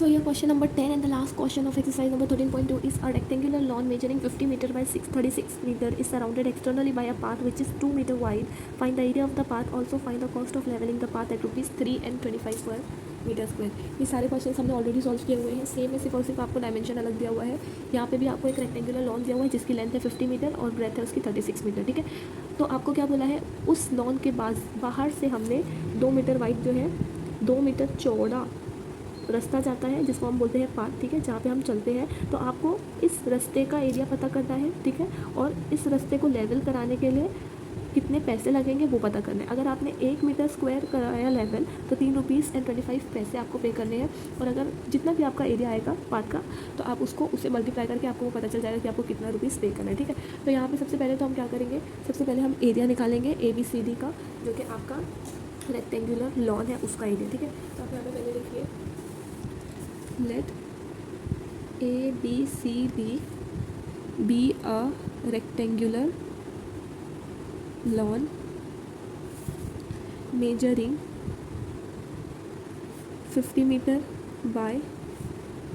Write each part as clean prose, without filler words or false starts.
So here question number 10 and the last question of exercise number 13.2 is a rectangular lawn measuring 50 meter by 36 meter is surrounded externally by a path which is 2 meter wide. Find the area of the path. Also find the cost of leveling the path at ₹3 and 25 per metre square. ये सारे question हमने already solve किए हुए हैं. Same है, सिर्फ और सिर्फ आपको डायमेंशन अलग दिया हुआ है. यहाँ पे भी आपको एक रेक्टेंगुलर लॉन दिया हुआ है जिसकी लेंथ है 50 मीटर और ब्रेथ है उसकी 36 मीटर. ठीक है, तो आपको क्या बोला है, उस लॉन के बाहर से हमने 2 मीटर वाइड जो है 2 मीटर चौड़ा रास्ता जाता है जिसको हम बोलते हैं पाथ. ठीक है, जहाँ पे हम चलते हैं. तो आपको इस रास्ते का एरिया पता करना है. ठीक है, और इस रास्ते को लेवल कराने के लिए कितने पैसे लगेंगे वो पता करना है. अगर आपने 1 मीटर स्क्वायर कराया लेवल तो ₹3.25 आपको पे करने हैं. और अगर जितना भी आपका एरिया आएगा पाथ का तो आप उसको उससे मल्टीप्लाई करके आपको वो पता चल जाएगा कि आपको कितना रुपीज़ पे करना है. ठीक है, तो यहाँ पे सबसे पहले तो हम क्या करेंगे, सबसे पहले हम एरिया निकालेंगे ABCD का, जो कि आपका रेक्टेंगुलर लॉन है उसका एरिया. ठीक है, तो आप यहाँ पे पहले देखिए, let ABCD be a rectangular lawn measuring 50 metre by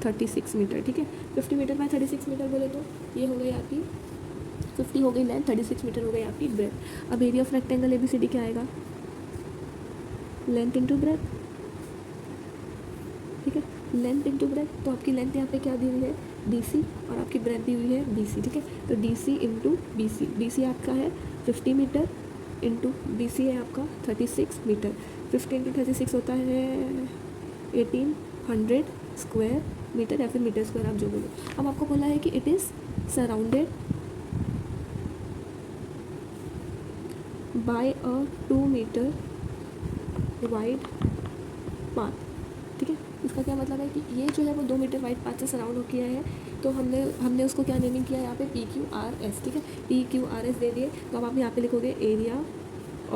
36 metre. ठीक है, 50 मीटर बाय 36 मीटर बोले तो ये हो गई आपकी 50 हो गई लेंथ, 36 मीटर हो गई आपकी ब्रेथ. अब एरिया ऑफ रेक्टेंगल ABCD क्या आएगा, लेंथ इंटू ब्रेथ. ठीक है, लेंथ इंटू ब्रेथ. तो आपकी लेंथ यहाँ पे क्या दी हुई है DC और आपकी ब्रेथ दी हुई है BC. ठीक है, तो DC इंटू BC. BC आपका है 50 मीटर इंटू BC है आपका 36 मीटर. 50 इंटू 36 होता है 1800 स्क्वायर मीटर या फिर मीटर स्क्वायर आप जो बोलो. अब आपको बोला है कि it is surrounded by a 2 metre wide path. ठीक है, इसका क्या मतलब है कि ये जो है वो 2 मीटर वाइड पाथ से सराउंड हो किया है. तो हमने उसको क्या नेमिंग किया है यहाँ पे PQRS. ठीक है, PQRS दे दिए. तो अब आप यहाँ पे लिखोगे area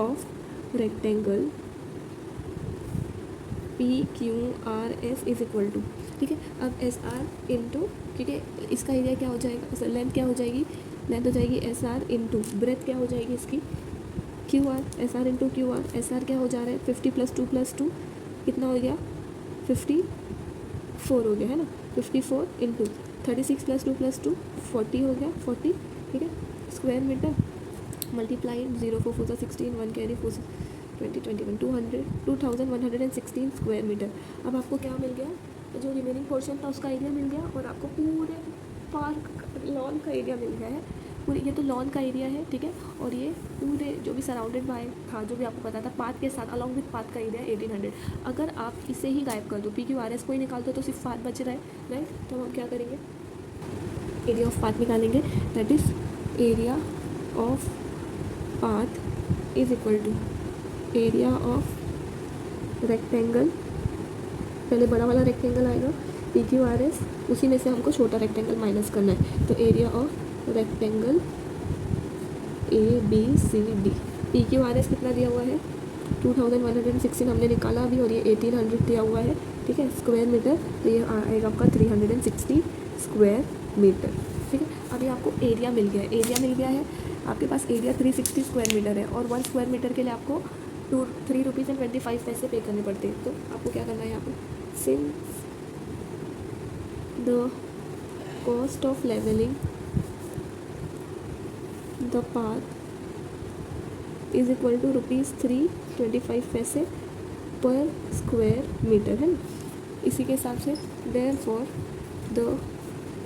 of rectangle PQRS is equal to. ठीक है, अब SR इंटू, क्योंकि इसका एरिया क्या हो जाएगा, लेंथ क्या हो जाएगी, लेंथ हो जाएगी SR इंटू ब्रेथ क्या हो जाएगी इसकी QR. SR into QR. SR क्या हो जा रहा है 50 + 2 + 2 कितना हो गया 54 हो गया है ना. 54 इंटू 36 + 2 + 2 40 हो गया 40. ठीक है, square metre multiply 0 4 4 16 1 carry 4 20 21 200 2116 square metre. अब आपको क्या मिल गया, जो रिमेनिंग पोर्शन था उसका एरिया मिल गया और आपको पूरे पार्क लॉन का एरिया मिल गया है. पूरी ये तो लॉन का एरिया है. ठीक है, और ये पूरे जो भी सराउंडेड बाय था, जो भी आपको पता था पाथ के साथ अलॉन्ग विथ पाथ का एरिया 1800. अगर आप इसे ही गायब कर दो, PQRS को ही निकाल दो तो सिर्फ पाथ बच रहा है, राइट. तो हम क्या करेंगे, एरिया ऑफ पाथ निकालेंगे. That is area of path is equal to area of rectangle. पहले बड़ा वाला रेक्टेंगल आएगा PQRS, उसी में से हमको छोटा रेक्टेंगल माइनस करना है. तो area of rectangle ABCD. PQRS कितना दिया हुआ है 2116 हमने निकाला अभी, और ये 1800 दिया हुआ है. ठीक है, स्क्वायर मीटर. तो ये आएगा आपका 360 स्क्वायर मीटर. ठीक है, अभी आपको एरिया मिल गया है. एरिया मिल गया है आपके पास, एरिया 360 स्क्वायर मीटर है और 1 स्क्वायर मीटर के लिए आपको ₹3.25 पे करने पड़ते हैं. तो आपको क्या करना है यहाँ पर, since the cost of levelling the path is equal to ₹3.25 per square metre है ना. इसी के हिसाब से therefore the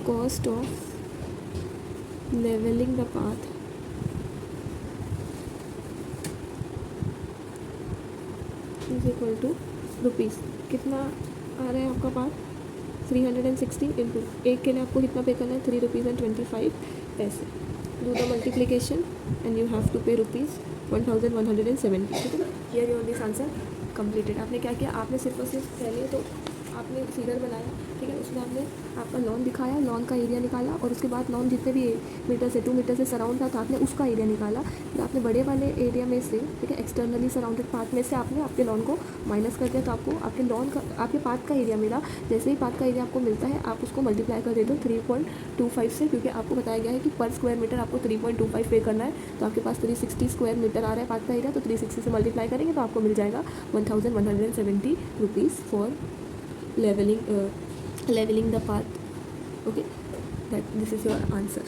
cost of levelling the path is equal to rupees. कितना आ रहा है आपका पाथ 360 इंटू एक के लिए आपको कितना पे करना है ₹3.25. Do the multiplication and you have to pay ₹1170. ठीक है ना, here your this answer completed. आपने क्या किया, आपने सिर्फ और सिर्फ पहले तो आपने फिगर बनाया. ठीक है, उसमें आपने आपका लॉन दिखाया, लॉन का एरिया निकाला और उसके बाद लॉन जितने भी मीटर से 2 मीटर से सराउंड था तो आपने उसका एरिया निकाला. फिर आपने बड़े वाले एरिया में से, ठीक है, एक्सटर्नली सराउंडेड पाथ में से आपने आपके लॉन को माइनस कर दिया. तो आपको आपके लॉन का, आपके पाथ का एरिया मिला. जैसे ही पाथ का एरिया आपको मिलता है आप उसको मल्टीप्लाई कर दे दो 3.25 से, क्योंकि आपको बताया गया है कि पर स्क्वायर मीटर आपको 3.25 पे करना है. तो आपके पास 360 स्क्वायर मीटर आ रहा है पाथ का एरिया, तो 360 से मल्टीप्लाई करेंगे तो आपको मिल जाएगा ₹1170 for levelling leveling the path. Okay, that this is your answer.